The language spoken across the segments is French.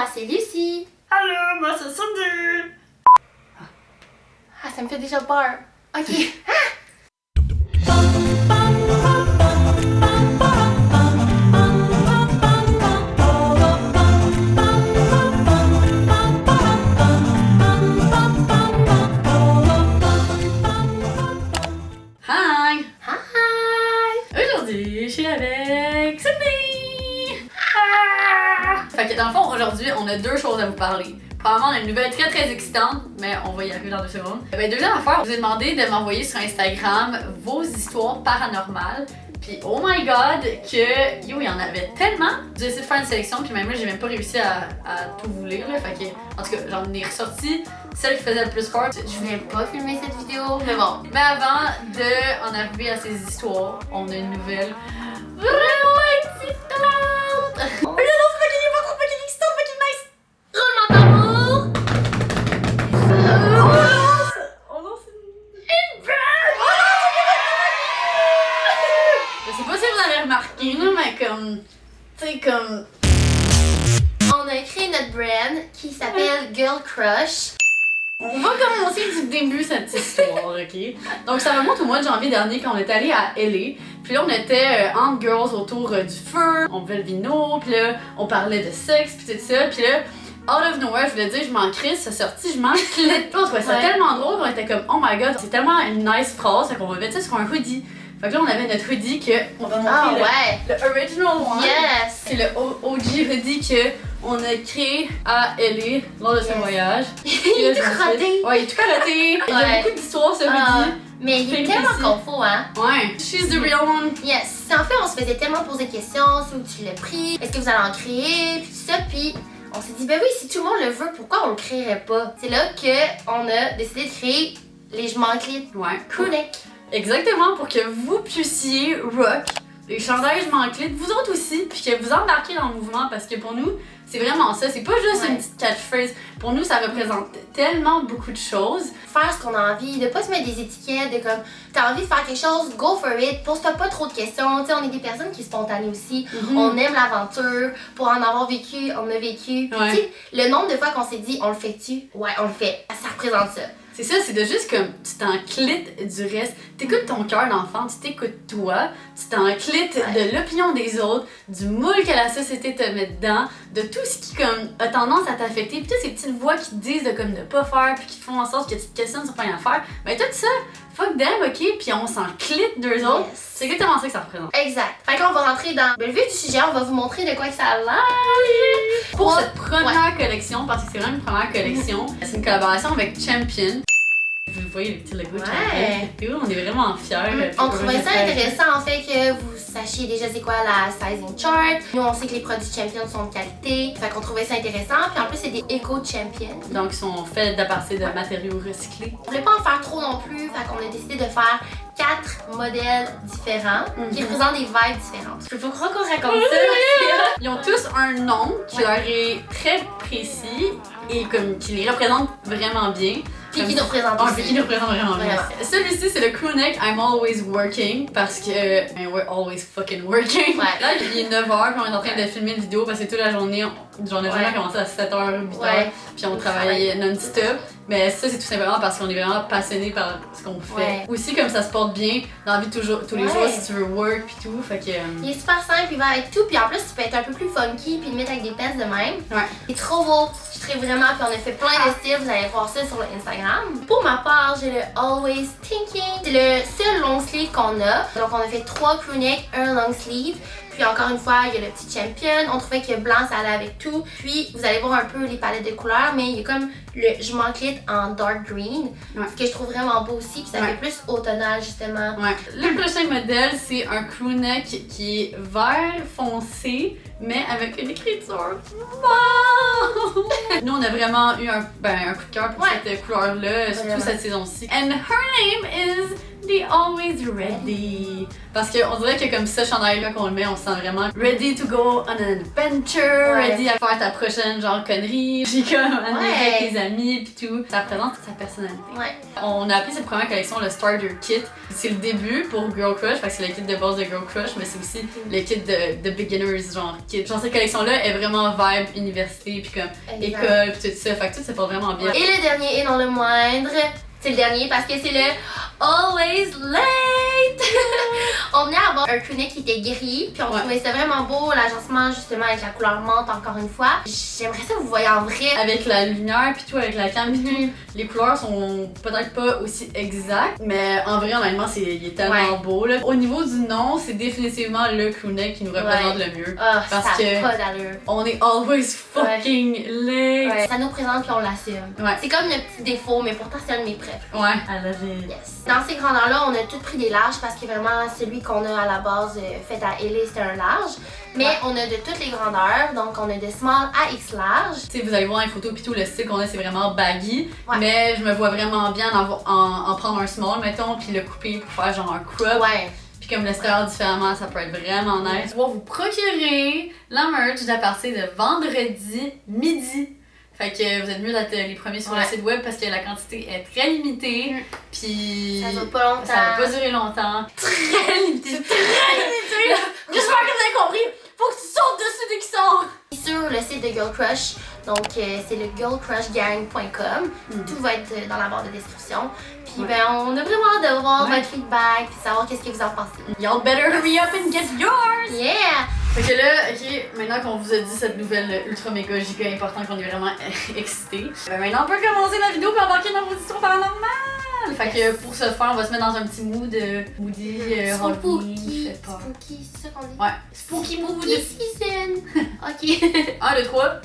moi c'est Lucie. Allô, moi c'est Cindy. Ah, ça me fait déjà peur. Ok. Hi. Hi! Aujourd'hui, je suis avec Cindy. Fait que dans le fond, aujourd'hui, on a deux choses à vous parler. Premièrement, on a une nouvelle très très excitante, mais on va y arriver dans 2 secondes. Deuxième affaire, je vous ai demandé de m'envoyer sur Instagram vos histoires paranormales. Puis oh my god, que yo, il y en avait tellement! J'ai essayé de faire une sélection, puis même là, j'ai même pas réussi à tout vous lire. Là, fait que, en tout cas, j'en ai ressorti celle qui faisait le plus peur. Je voulais pas filmer cette vidéo, mais bon. Mais avant de en arriver à ces histoires, on a une nouvelle vraiment excitante! Oh, mais non, c'est fucking important, fucking excitant, fucking nice! Roulement tambour! Oh non, c'est une brand! Je sais pas si vous avez remarqué, là, mais comme. Tu sais, comme. On a créé notre brand qui s'appelle Girl Crush. On va commencer du début cette histoire, ok? Donc ça remonte au mois de janvier dernier quand on est allé à LA. Puis là on était entre girls autour du feu, on buvait le vino, puis là on parlait de sexe, puis tout ça. Puis là, out of nowhere, je voulais dire, je m'en crisse, ça sorti, je m'en clé pas. On trouvait ça tellement drôle qu'on était comme, oh my god, c'est tellement une nice phrase, fait qu'on va mettre ça sur un hoodie. Fait que là on avait notre hoodie que on va montrer le original one. Yes! C'est le OG hoodie que on a créé à LA lors de ce voyage. Il est tout crotté! Ouais, il est tout crotté. Il y a beaucoup d'histoires ce hoodie. Mais il est tellement confort, hein? Ouais. She's the real one. Yes! En fait, on se faisait tellement poser des questions, c'est où tu l'as pris, est-ce que vous allez en créer, puis tout ça, puis on s'est dit, ben oui, si tout le monde le veut, pourquoi on le créerait pas? C'est là qu'on a décidé de créer les Je m'en clé. Ouais. Crewneck. Exactement, pour que vous puissiez rock les chandails Je m'en clé, vous autres aussi, puis que vous embarquez dans le mouvement, parce que pour nous, c'est vraiment ça, c'est pas juste une petite catchphrase. Pour nous, ça représente tellement beaucoup de choses. Faire ce qu'on a envie, de pas se mettre des étiquettes, de comme, t'as envie de faire quelque chose, go for it, pose-toi pas trop de questions. Tu sais, on est des personnes qui sont spontanées aussi. On aime l'aventure, pour en avoir vécu, on a vécu. Puis tu sais, le nombre de fois qu'on s'est dit, on le fait-tu? Ouais, on le fait. Ça représente ça. C'est ça, c'est de juste comme tu t'enclites du reste. T'écoutes ton cœur d'enfant, tu t'écoutes toi, tu t'enclites de l'opinion des autres, du moule que la société te met dedans, de tout ce qui comme a tendance à t'affecter, puis toutes ces petites voix qui te disent de comme ne pas faire, puis qui te font en sorte que tu te questionnes sur rien à faire. Ben tout ça, fuck them, ok, puis on s'enclite d'eux autres. C'est exactement ça que ça représente. Exact. Fait qu'on va rentrer dans le vif du sujet, on va vous montrer de quoi que ça a l'air. Pour cette première collection, parce que c'est vraiment une première collection, c'est une collaboration avec Champion. Vous voyez le petit logo Champion, on est vraiment fiers. On trouvait ça intéressant en fait que vous sachiez déjà c'est quoi la sizing chart. Nous on sait que les produits Champion sont de qualité, fait qu'on trouvait ça intéressant. Puis en plus c'est des Eco Champion. Donc ils sont faits à partir de matériaux recyclés. On voulait pas en faire trop non plus, fait qu'on a décidé de faire 4 modèles différents qui représentent des vibes différentes. Je peux pas croire qu'on raconte ça. Ils ont tous un nom qui leur est très précis et comme qui les représente vraiment bien. Puis qui nous représente aussi. Qui nous représente vraiment bien. Celui-ci, c'est le crewneck I'm always working parce que we're always fucking working. Là, il est 9h puis on est en train de filmer une vidéo parce que toute la journée, on a vraiment commencé à 7h, 8h puis on travaillait non-stop. Mais ça, c'est tout simplement parce qu'on est vraiment passionné par ce qu'on fait. Aussi, comme ça se porte bien dans la vie tous les jours si tu veux work puis tout. Fait que, il est super simple, il va avec tout. Puis en plus, tu peux être un peu plus funky puis le mettre avec des pants de même. Il est trop beau. Je tripe vraiment. Puis on a fait plein de styles. Vous allez voir ça sur le Instagram. Pour ma part, j'ai le Always Thinking. C'est le seul long sleeve qu'on a. Donc on a fait 3 crewnecks, un long sleeve. Puis encore une fois, il y a le petit Champion. On trouvait que blanc, ça allait avec tout. Puis vous allez voir un peu les palettes de couleurs, mais il y a comme le Je m'en clé en dark green, ce que je trouve vraiment beau aussi. Puis ça fait plus automnal justement. Le prochain modèle, c'est un crewneck qui est vert foncé, mais avec une écriture. Wow! Nous, on a vraiment eu un coup de cœur pour cette couleur-là, surtout cette saison-ci. And her name is The always ready. Parce qu'on dirait que comme ça, chandail-là qu'on le met, on se sent vraiment ready to go on an adventure, ready à faire ta prochaine genre connerie, puis comme avec tes amis pis tout. Ça représente sa personnalité. On a appelé cette première collection le Starter Kit. C'est le début pour Girl Crush, parce que c'est le kit de base de Girl Crush, mais c'est aussi le kit de beginners genre kit. Genre cette collection-là est vraiment vibe université puis comme école pis tout ça. Fait que tout ça porte vraiment bien. Et le dernier et non le moindre, c'est le dernier parce que c'est le Always Late! On venait avoir un crewneck qui était gris, puis on trouvait ça vraiment beau, l'agencement justement avec la couleur menthe encore une fois. J'aimerais ça vous voyez en vrai. Avec la lumière puis tout, avec la cam pis tout, les couleurs sont peut-être pas aussi exactes, mais en vrai honnêtement il est tellement beau là. Au niveau du nom, c'est définitivement le crewneck qui nous représente le mieux. Parce ça que pas d'allure. On est always fucking late. Ça nous présente puis on l'assume. C'est comme le petit défaut, mais pourtant c'est un de mes préfs. I love it. Yes. Dans ces grandeurs-là, on a tous pris des larges parce que vraiment celui qu'on a à la base fait à LA c'était un large. Mais on a de toutes les grandeurs, donc on a de small à X large. Tu sais, vous allez voir les photos pis tout, le style qu'on a c'est vraiment baggy. Mais je me vois vraiment bien en prendre un small, mettons, puis le couper pour faire genre un crop. Puis comme le style différemment, ça peut être vraiment nice. On va vous procurer la merch à partir de vendredi midi. Fait que vous êtes mieux d'être les premiers sur le site web parce que la quantité est très limitée. Puis ça dure pas longtemps. Ça va pas durer longtemps. Très limité. C'est très limité. J'espère que vous avez compris. Faut que tu sautes dessus dès qu'il sort. Sur le site de Girl Crush, donc c'est le girlcrushgang.com. Tout va être dans la barre de description. Puis ben on a vraiment hâte de voir votre feedback puis savoir qu'est-ce que vous en pensez. Y'all better hurry up and get yours! Yeah! Fait que là, maintenant qu'on vous a dit cette nouvelle ultra méga giga importante qu'on est vraiment excités, maintenant on peut commencer la vidéo et embarquer dans vos histoires paranormales! Fait que pour ce faire, on va se mettre dans un petit mood moody, spooky, spooky, c'est ça qu'on dit? Ouais. Spooky mood! Season! Ok. 1, 2, 3.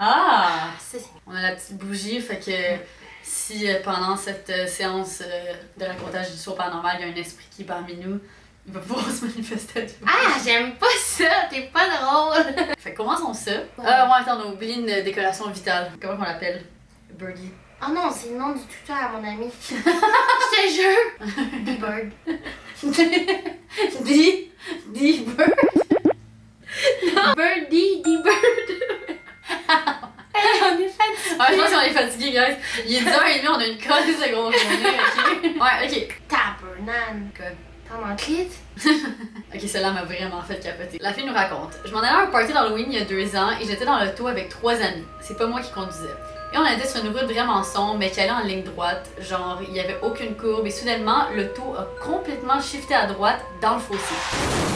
Ah! C'est... On a la petite bougie, fait que si pendant cette séance de racontage d'histoire paranormale, il y a un esprit qui est parmi nous, il va pouvoir se manifester à tout. Ah, j'aime pas ça, t'es pas drôle! Fait que commençons ça. Attends, on a oublié une décoration vitale. Comment on l'appelle? Birdie. Oh non, c'est le nom du tuteur à mon ami. Je te jure! D-Bird. D-Bird? Non! Birdie, D-Bird. On est fatigué. Je pense qu'on est fatigué, guys. Il est 10h30, on a une colle de secondes journée, ok? Ok. Tabernan. Quoi? T'en en clit? Ok, celle-là m'a vraiment fait capoter. La fille nous raconte. Je m'en allais à un party d'Halloween il y a 2 ans et j'étais dans l'auto avec 3 amis. C'est pas moi qui conduisais. Et on était sur une route vraiment sombre mais qui allait en ligne droite. Genre, il y avait aucune courbe et soudainement, l'auto a complètement shifté à droite dans le fossé.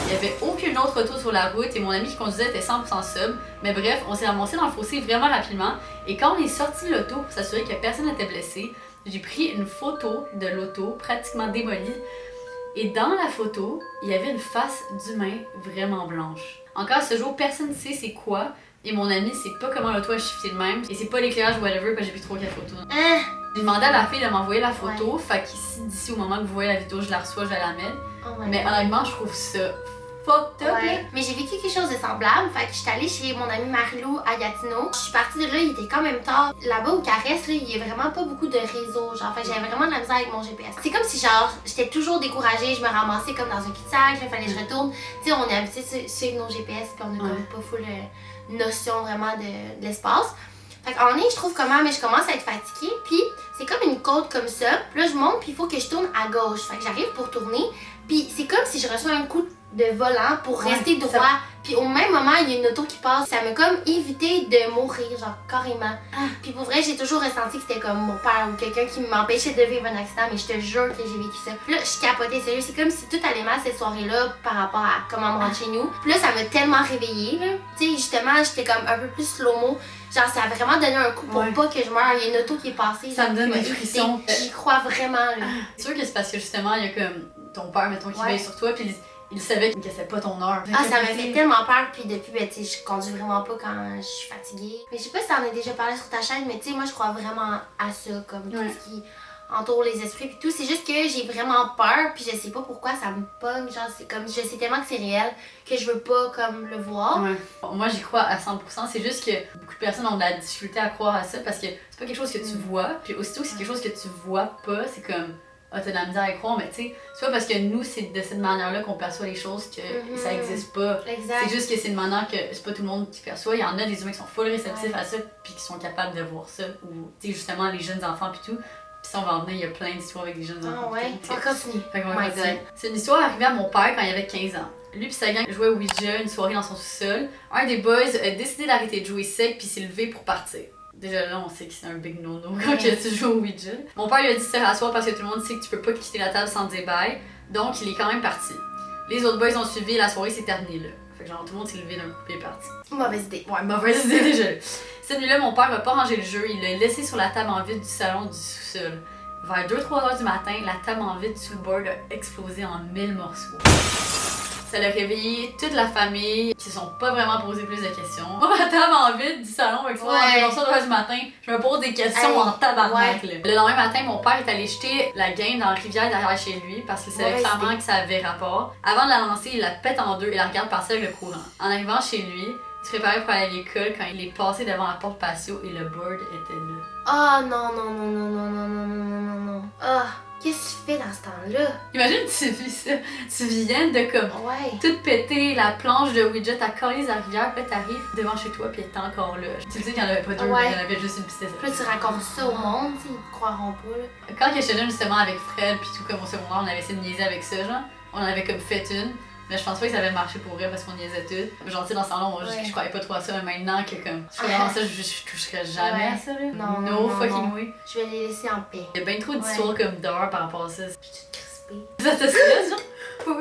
Il y avait aucune autre auto sur la route et mon ami qui conduisait était 100% sobre. Mais bref, on s'est ramassé dans le fossé vraiment rapidement. Et quand on est sorti de l'auto pour s'assurer que personne n'était blessé, j'ai pris une photo de l'auto pratiquement démolie. Et dans la photo, il y avait une face d'humain vraiment blanche. Encore à ce jour, personne ne sait c'est quoi. Et mon ami sait pas comment l'auto a shifté de même. Et c'est pas l'éclairage ou whatever, parce que j'ai plus trop quelle photo. J'ai demandé à la fille de m'envoyer la photo. Fait qu'ici, d'ici au moment que vous voyez la vidéo, je la reçois, je vais la mettre. Mais honnêtement, je trouve ça fucked up. Mais j'ai vécu quelque chose de semblable. Fait que j'étais allée chez mon amie Marilou à Gatineau. Je suis partie de là, il était quand même tard. Là-bas au Caresse, là, il y a vraiment pas beaucoup de réseau. Genre, fait que j'avais vraiment de la misère avec mon GPS. C'est comme si genre, j'étais toujours découragée, je me ramassais comme dans un cul-de-sac, il fallait que je retourne. Tu sais, on est habitué de suivre nos GPS puis on a comme pas full notion vraiment de l'espace. Fait qu'en est, je trouve comment, mais je commence à être fatiguée, puis c'est comme une côte comme ça. Puis là, je monte, puis il faut que je tourne à gauche. Fait que j'arrive pour tourner, puis c'est comme si je reçois un coup de volant pour rester droit. Puis au même moment, il y a une auto qui passe. Ça m'a comme évité de mourir, genre carrément. Puis pour vrai, j'ai toujours ressenti que c'était comme mon père ou quelqu'un qui m'empêchait de vivre un accident, mais je te jure que j'ai vécu ça. Puis là, je capotais, sérieux. C'est comme si tout allait mal cette soirée-là par rapport à comment me rendre chez nous. Puis là, ça m'a tellement réveillée, là. Tu sais, justement, j'étais comme un peu plus slow-mo. Genre, ça a vraiment donné un coup pour pas que je meure. Il y a une auto qui est passée. Ça me donne des frissons. J'y crois vraiment, là. C'est sûr que c'est parce que justement, il y a comme ton père, mettons, qui veille sur toi, puis il savait que c'était pas ton heure. Ah, ça m'a fait tellement peur, puis depuis, ben, tu sais, je conduis vraiment pas quand je suis fatiguée. Mais je sais pas si t'en as déjà parlé sur ta chaîne, mais tu sais, moi, je crois vraiment à ça, comme tout ce qui entoure les esprits, puis tout. C'est juste que j'ai vraiment peur, puis je sais pas pourquoi ça me pogne. Genre, c'est comme, je sais tellement que c'est réel que je veux pas, comme, le voir. Moi, j'y crois à 100%. C'est juste que beaucoup de personnes ont de la difficulté à croire à ça parce que c'est pas quelque chose que tu vois, puis aussitôt que c'est quelque chose que tu vois pas, c'est comme. t'as de la misère à y croire, mais tu sais, c'est pas parce que nous, c'est de cette manière-là qu'on perçoit les choses que ça existe pas. Exact. C'est juste que c'est une manière que c'est pas tout le monde qui perçoit. Il y en a des humains qui sont full réceptifs à ça, puis qui sont capables de voir ça. Ou, tu sais, justement, les jeunes enfants, puis tout. Puis ça, on va en venir, il y a plein d'histoires avec des jeunes enfants. Ah ouais, on continue. Fait qu'on va continuer. C'est une histoire arrivée à mon père quand il avait 15 ans. Lui pis sa gang jouaient au Ouija une soirée dans son sous-sol. Un des boys a décidé d'arrêter de jouer sec puis s'est levé pour partir. Déjà là, on sait que c'est un big no-no quand tu joues au Ouija. Mon père lui a dit de se rasseoir parce que tout le monde sait que tu peux pas quitter la table sans dire bye. Donc il est quand même parti. Les autres boys ont suivi et la soirée s'est terminée là. Fait que genre tout le monde s'est levé d'un coup et est parti. Mauvaise idée. Ouais, mauvaise idée déjà. Cette nuit-là, mon père a pas rangé le jeu, il l'a laissé sur la table en vide du salon du sous-sol. Vers 2-3 heures du matin, la table en vide sous le board a explosé en 1000 morceaux. Ça a réveillé toute la famille qui se sont pas vraiment posé plus de questions. Moi, ma table en vide du salon avec moi, en 2 heures du matin, je me pose des questions en tabarnak. Là. Le lendemain matin, mon père est allé jeter la game dans la rivière derrière chez lui parce qu'il savait clairement que ça avait rapport. Avant de la lancer, il la pète en deux et la regarde passer avec le courant. En arrivant chez lui, il se préparait pour aller à l'école quand il est passé devant la porte patio et le board était là. Oh non, non, non, non, non, non, non, non, non, non. Ah, qu'est-ce que tu fais dans ce temps-là? Imagine, tu vis ça. Tu viens de comme tout péter, la planche de Ouija, t'as collé la rivière, puis t'arrives devant chez toi, puis elle est encore là. Tu sais qu'il n'y en avait pas deux, il y en avait juste une piste. Puis tu racontes ça au monde, ils te croiront pas. Là. Quand j'étais jeune, justement, avec Fred, puis tout comme au secondaire, on avait essayé de niaiser avec ça, genre. On avait comme fait une. Mais je pense pas que ça avait marché pour elle parce qu'on niaisait tout. Genre, tu sais, dans ce temps-là, je croyais pas trop à ça, mais maintenant que comme. Je croyais ça, je toucherais jamais à ça, là. Non, no fucking way. Je vais les laisser en paix. Il y a bien trop d'histoires comme d'horreur par rapport à ça. Je suis crispée. Ça te stresse, genre? Oh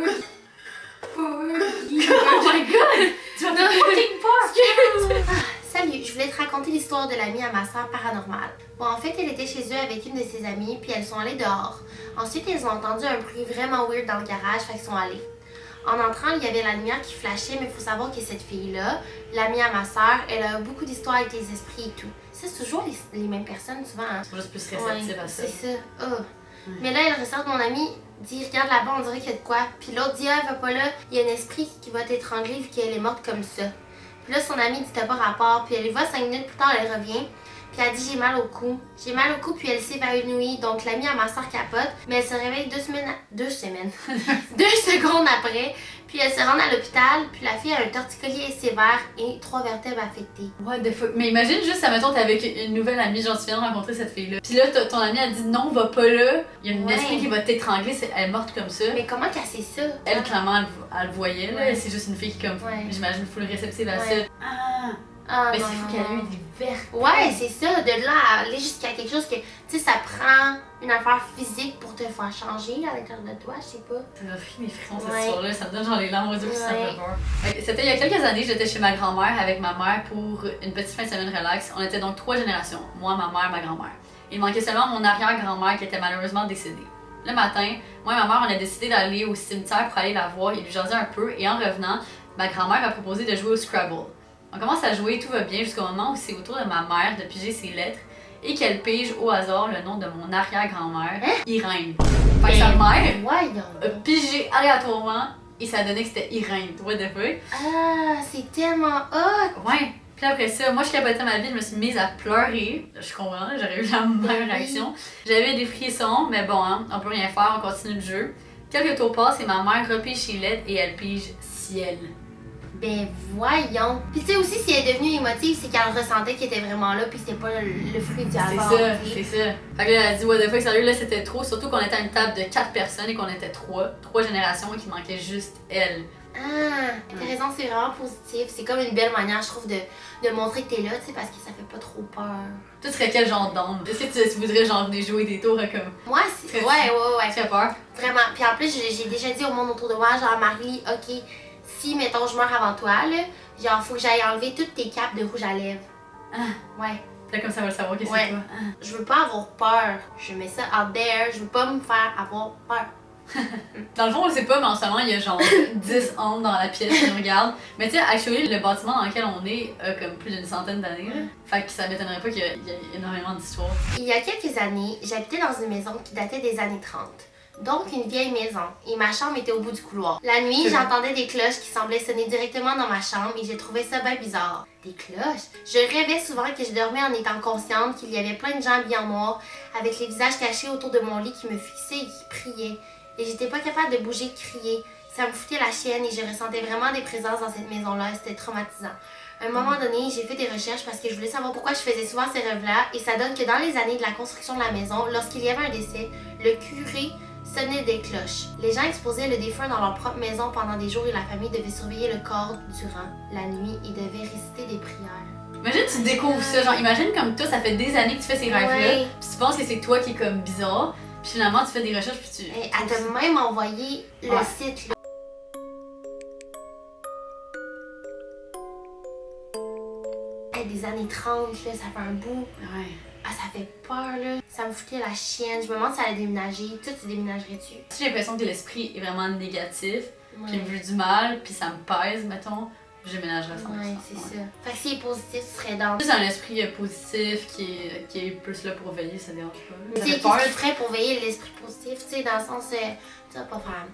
my god! Tu m'as fait fucking peur! Salut, je voulais te raconter l'histoire de l'amie à ma soeur paranormale. Bon, en fait, elle était chez eux avec une de ses amies, puis elles sont allées dehors. Ensuite, elles ont entendu un bruit vraiment weird dans le garage, fait qu'elles sont allées. En entrant, il y avait la lumière qui flashait, mais il faut savoir que cette fille-là, l'amie à ma soeur, elle a beaucoup d'histoires avec les esprits et tout. C'est toujours les mêmes personnes, souvent. Hein? C'est juste plus réceptif à ça. C'est ça. Oh. Mais là, elle ressort, mon amie dit regarde là-bas, on dirait qu'il y a de quoi. Puis l'autre dit ah, va pas là, il y a un esprit qui va t'étrangler vu qu'elle est morte comme ça. Puis là, son amie dit t'as pas rapport. Puis elle les voit 5 minutes plus tard, elle revient. Puis elle dit j'ai mal au cou. J'ai mal au cou, puis elle s'évanouit. Donc l'amie à ma soeur capote, mais elle se réveille 2 semaines. 2 secondes après. Puis elle se rend à l'hôpital, puis la fille a un torticolis sévère et 3 vertèbres affectées. What the fuck? Mais imagine juste, admettons, t'es avec une nouvelle amie, genre tu viens de rencontrer cette fille-là. Puis là, ton amie a dit non, va pas là. Il y a une esprit qui va t'étrangler, elle est morte comme ça. Mais comment qu'elle sait ça? Elle, clairement, elle le voyait, là. C'est juste une fille qui, comme, j'imagine, full réceptive à ça. Mais c'est fou qu'elle a eu des vertes. Ouais, c'est ça. De là à aller jusqu'à quelque chose que, tu sais, ça prend une affaire physique pour te faire changer à l'intérieur de toi, je sais pas. Ça m'a pris mes frissons cette histoire-là. Ça me donne genre les larmes aux yeux puis ça me fait peur. C'était il y a quelques années, j'étais chez ma grand-mère avec ma mère pour une petite fin de semaine relax. On était donc 3 générations. Moi, ma mère, ma grand-mère. Il manquait seulement mon arrière-grand-mère qui était malheureusement décédée. Le matin, moi et ma mère, on a décidé d'aller au cimetière pour aller la voir et lui jaser un peu. Et en revenant, ma grand-mère a proposé de jouer au Scrabble. On commence à jouer, tout va bien jusqu'au moment où c'est au tour de ma mère de piger ses lettres et qu'elle pige au hasard le nom de mon arrière-grand-mère, Irène. Fait que sa mère a pigé aléatoirement et ça a donné que c'était Irène. What the fuck? Ah, c'est tellement hot! Ouais. Puis après ça, moi je capotais ma vie, je me suis mise à pleurer. Je comprends, j'aurais eu la même réaction. J'avais des frissons, mais bon, hein, on peut rien faire, on continue le jeu. Quelques tours passent et ma mère repige ses lettres et elle pige ciel. Ben voyons. Puis tu sais aussi, si elle est devenue émotive, c'est qu'elle ressentait qu'elle était vraiment là, puis c'était pas le fruit du hasard. C'est ça. Fait que là, elle a dit, what the fuck, sérieux, là c'était trop. Surtout qu'on était à une table de 4 personnes et qu'on était 3 générations et qu'il manquait juste elle. Ah, t'as raison, c'est vraiment positif. C'est comme une belle manière, je trouve, de montrer que t'es là, tu sais, parce que ça fait pas trop peur. Toi, tu serais quel genre d'homme? Est-ce que tu voudrais genre venir jouer des tours comme. Moi, c'est. Ouais. Tu as peur? Vraiment. Puis en plus, j'ai déjà dit au monde autour de moi, genre, Marie, ok. Si, mettons, je meurs avant toi, là, genre, faut que j'aille enlever toutes tes capes de rouge à lèvres. Ouais. Là, comme ça, on va le savoir que c'est toi. Je veux pas avoir peur. Je mets ça out there. Je veux pas me faire avoir peur. Dans le fond, on sait pas, mais en ce moment, il y a genre 10 hommes dans la pièce qui nous regardent. Mais tu sais, actually, le bâtiment dans lequel on est a comme plus d'une centaine d'années. Fait que ça m'étonnerait pas qu'il y ait énormément d'histoires. Il y a quelques années, j'habitais dans une maison qui datait des années 30. Donc, une vieille maison. Et ma chambre était au bout du couloir. La nuit, j'entendais des cloches qui semblaient sonner directement dans ma chambre et j'ai trouvé ça bien bizarre. Des cloches? Je rêvais souvent que je dormais en étant consciente qu'il y avait plein de gens habillés en noir, avec les visages cachés autour de mon lit qui me fixaient et qui priaient. Et j'étais pas capable de bouger, de crier. Ça me foutait la chienne et je ressentais vraiment des présences dans cette maison-là et c'était traumatisant. À un moment donné, j'ai fait des recherches parce que je voulais savoir pourquoi je faisais souvent ces rêves-là et ça donne que dans les années de la construction de la maison, lorsqu'il y avait un décès, le curé sonnait des cloches. Les gens exposaient le défunt dans leur propre maison pendant des jours et la famille devait surveiller le corps durant la nuit et devait réciter des prières. Imagine tu découvres ça, genre imagine comme toi ça fait des années que tu fais ces rêves-là, puis tu penses que c'est toi qui est comme bizarre, puis finalement tu fais des recherches puis tu... Elle t'a même envoyé le site là. Des années 30, là, ça fait un bout. Ouais. Ah, ça fait peur, là. Ça me foutait la chienne. Je me demande si elle a déménagé. Toi, tu déménagerais-tu? Si j'ai l'impression que l'esprit est vraiment négatif, puis il me veut du mal, puis ça me pèse, mettons, je déménagerais sans Ouais, c'est ça. Fait que s'il est positif, tu serais dans. C'est un esprit positif qui est plus là pour veiller, ça dérange pas. Tu sais, qu'est-ce qu'il ferait pour veiller l'esprit positif? Tu sais, dans le sens, tu vas pas faire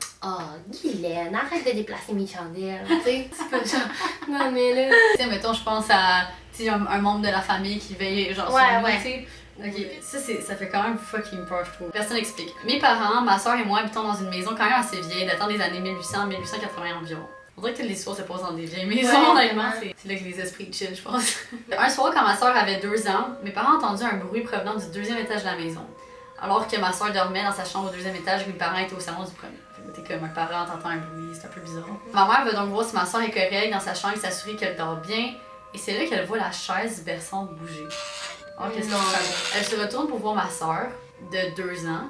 Guylaine, arrête de déplacer mes chandelles. Tu sais, c'est pas genre. Non, mais là. Tu sais, mettons, je pense à un membre de la famille qui veille, genre, sur lui, tu sais. Ok, ça fait quand même fucking peur, je trouve. Personne n'explique. Mes parents, ma soeur et moi habitons dans une maison quand même assez vieille, datant des années 1800-1880 environ. On dirait que toutes les histoires se passent dans des vieilles maisons, honnêtement. C'est là que les esprits chill, je pense. Un soir, quand ma soeur avait 2 ans, mes parents ont entendu un bruit provenant du 2e étage de la maison. Alors que ma soeur dormait dans sa chambre au 2e étage et mes parents étaient au salon du 1er. T'es comme un parent, t'entends un bruit, c'est un peu bizarre. Ma mère veut donc voir si ma soeur est correcte dans sa chambre et s'assurer qu'elle dort bien. Et c'est là qu'elle voit la chaise berçante bouger. Alors qu'est-ce qu'elle fait? Elle se retourne pour voir ma soeur de 2 ans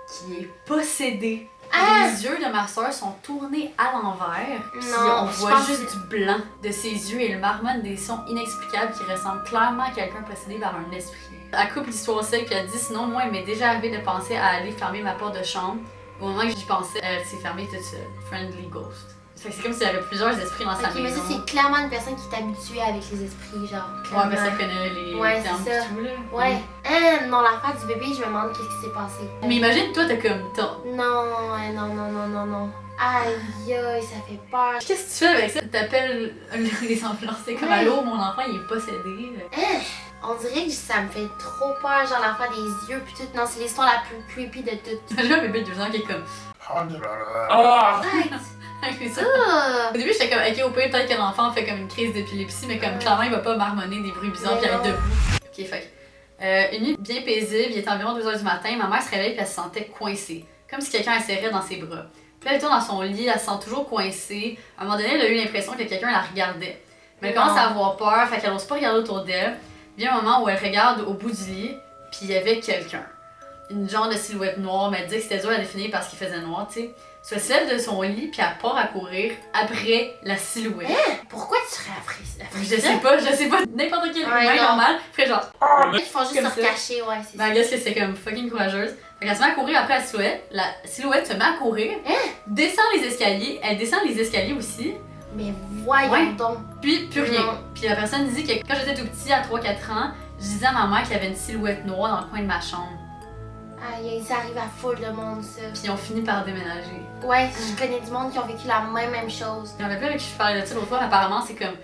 qui est possédée. Les yeux de ma soeur sont tournés à l'envers, puis on voit juste du blanc de ses yeux et elle marmonne des sons inexplicables qui ressemblent clairement à quelqu'un possédé par un esprit. Elle coupe l'histoire sec puis elle dit sinon moi il m'est déjà arrivé de penser à aller fermer ma porte de chambre. Au moment que j'y pensais, elle s'est fermée toute seule. Friendly ghost. C'est comme s'il y avait plusieurs esprits dans sa maison. Mais ça, c'est clairement une personne qui est habituée avec les esprits, genre. Ouais, mais ça connaît les termes et tout, là. Ouais. Non, l'affaire du bébé, je me demande qu'est-ce qui s'est passé. Mais imagine, toi, t'as comme... Non. Aïe, ça fait peur. Qu'est-ce que tu fais avec ça? T'appelles les ambulances, c'est comme allô, mon enfant, il est possédé. On dirait que ça me fait trop peur, genre l'affaire des yeux pis tout. Non, c'est l'histoire la plus creepy de toutes. J'ai un bébé de 2 ans qui est comme... Arrête! Au début, j'étais comme, ok, au pire, peut-être que l'enfant fait comme une crise d'épilepsie, mais comme clairement, il va pas marmonner des bruits bizarres puis être debout. Ok, fait une nuit bien paisible, il était environ 2h du matin, ma mère se réveille et elle se sentait coincée, comme si quelqu'un la serrait dans ses bras. Puis elle tourne dans son lit, elle se sent toujours coincée. À un moment donné, elle a eu l'impression que quelqu'un la regardait. Mais elle commence à avoir peur, fait qu'elle n'ose pas regarder autour d'elle. Vient un moment où elle regarde au bout du lit, puis il y avait quelqu'un. Une genre de silhouette noire, mais elle dit que c'était dur à définir parce qu'il faisait noir, tu sais. Elle se lève de son lit puis elle part à courir après la silhouette. Pourquoi tu serais après ça? Je sais pas, n'importe quel humain normal ferait genre. Ils font juste se recacher, ouais, c'est ça. Ben, guess que c'est comme fucking courageuse. Fait qu'elle se met à courir après la silhouette se met à courir, descend les escaliers, elle descend les escaliers aussi. Mais voyons donc. Puis plus rien. Puis la personne dit que quand j'étais tout petit, à 3-4 ans, je disais à ma mère qu'il y avait une silhouette noire dans le coin de ma chambre. Aïe, ça arrive à full de monde, ça. Puis ils ont fini par déménager. Ouais, je connais du monde qui ont vécu la même chose. Il y en a plein avec qui je parlais de ça l'autre fois, mais apparemment c'est comme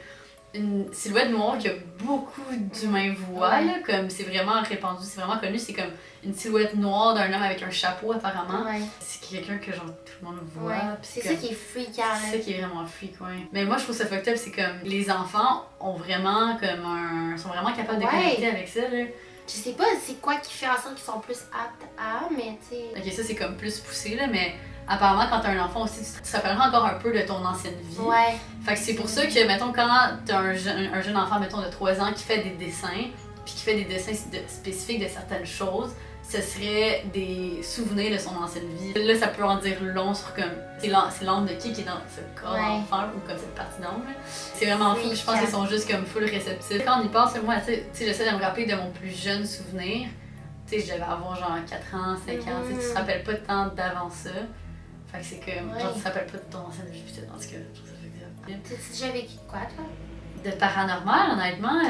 une silhouette noire que beaucoup d'humains voient, là, comme c'est vraiment répandu, c'est vraiment connu, c'est comme une silhouette noire d'un homme avec un chapeau apparemment. Ouais. C'est quelqu'un que genre tout le monde voit. Ouais. C'est ça qui est freakant. C'est ça qui est vraiment freak, ouais. Mais moi je trouve ça fucked up, c'est comme les enfants ont vraiment comme sont vraiment capables de connecter avec ça, là. Je sais pas c'est quoi qui fait en sorte qu'ils sont plus aptes à, mais tu sais. Ok, ça c'est comme plus poussé là, mais apparemment quand t'as un enfant aussi, tu te rappelleras encore un peu de ton ancienne vie. Ouais. Fait que c'est pour ça que, mettons, quand t'as un jeune enfant, mettons, de 3 ans qui fait des dessins, puis qui fait des dessins spécifiques de certaines choses, ce serait des souvenirs de son ancienne vie. Là, ça peut en dire long sur comme, c'est l'âme de qui est dans ce corps d'enfant ou comme cette partie d'âme. C'est vraiment fou, je pense qu'ils sont juste comme full réceptifs. Quand on y pense, moi, tu sais, j'essaie de me rappeler de mon plus jeune souvenir. Tu sais, je devais avoir genre 4 ans, 5 ans, tu te rappelles pas tant d'avant ça. Fait que c'est comme, genre, tu te rappelles pas de ton ancienne vie, peut-être, en tout cas, je trouve ça fait bizarre. T'as déjà vécu quoi, toi? De paranormal, honnêtement,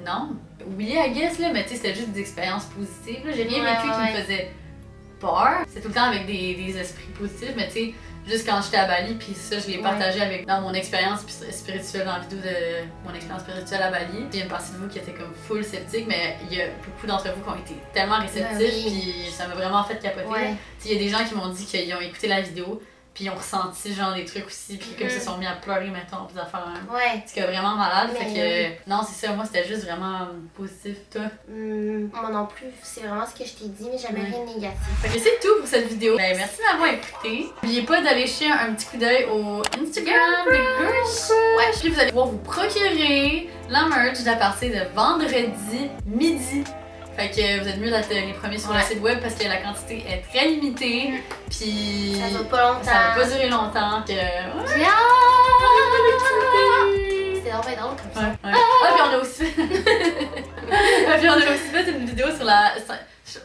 non. Oui, I guess, là, mais tu sais, c'était juste des expériences positives. J'ai rien vécu qui me faisait peur. C'est tout le temps avec des esprits positifs, mais tu sais, juste quand j'étais à Bali, puis ça, je l'ai partagé avec dans mon expérience spirituelle, dans la vidéo de mon expérience spirituelle à Bali. Il y a une partie de vous qui était comme full sceptique, mais il y a beaucoup d'entre vous qui ont été tellement réceptifs, puis ça m'a vraiment fait capoter. Il y a des gens qui m'ont dit qu'ils ont écouté la vidéo, puis ils ont ressenti genre des trucs aussi, puis comme ils se sont mis à pleurer, mettons, puis à faire un... C'est vraiment malade, fait que... Non, c'est ça, moi c'était juste vraiment positif, toi. Moi non plus, c'est vraiment ce que je t'ai dit, mais jamais rien de négatif. Fait que c'est tout pour cette vidéo. Ben, merci de m'avoir écouté. N'oubliez pas d'aller jeter un petit coup d'œil au Instagram des Girls. Ouais, puis vous allez pouvoir vous procurer la merch à partir de vendredi midi. Fait que vous êtes mieux d'être les premiers sur le site web parce que la quantité est très limitée. Puis ça va pas longtemps. Ça va pas durer longtemps. Que... C'est vraiment drôle comme ça. Ah, puis on a aussi fait une vidéo sur la... Sur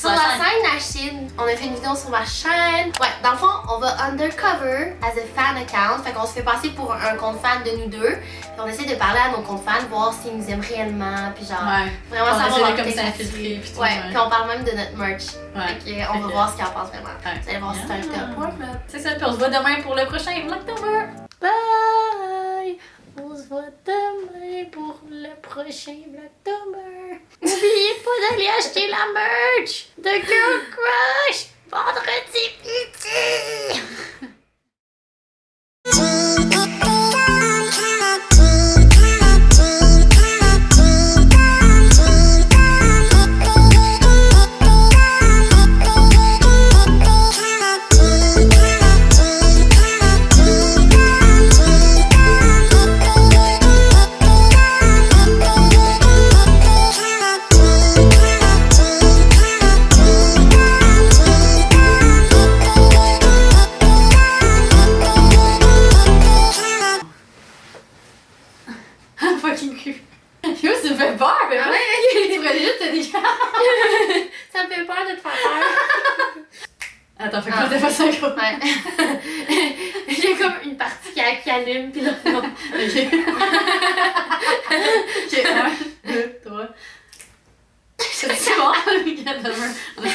la scène Nachid, on a fait une vidéo sur ma chaîne. Ouais, dans le fond, on va undercover as a fan account. Fait qu'on se fait passer pour un compte fan de nous deux. Puis on essaie de parler à nos comptes fans, voir s'ils nous aiment réellement. Puis genre, vraiment savoir comme s'infiltrer. Puis puis on parle même de notre merch. Fait qu'on va voir ce qu'ils en pensent vraiment. Vous allez voir si c'est un top ou un flop. C'est ça, puis on se voit demain pour le prochain Vlogtober. Bye! On se voit demain pour le prochain Vlogtober. N'oubliez pas d'aller acheter la merch de Girl Crush vendredi midi. Fucking cul. Yo, ça me fait peur, mais tu pourrais juste te dégager. Ça me fait peur de te faire peur. Attends, fait que t'es pas synchro. Il y a comme une partie qui allume, puis l'autre non. Ok. Ok, 1, 2, 3. C'est bon? Regarde, on a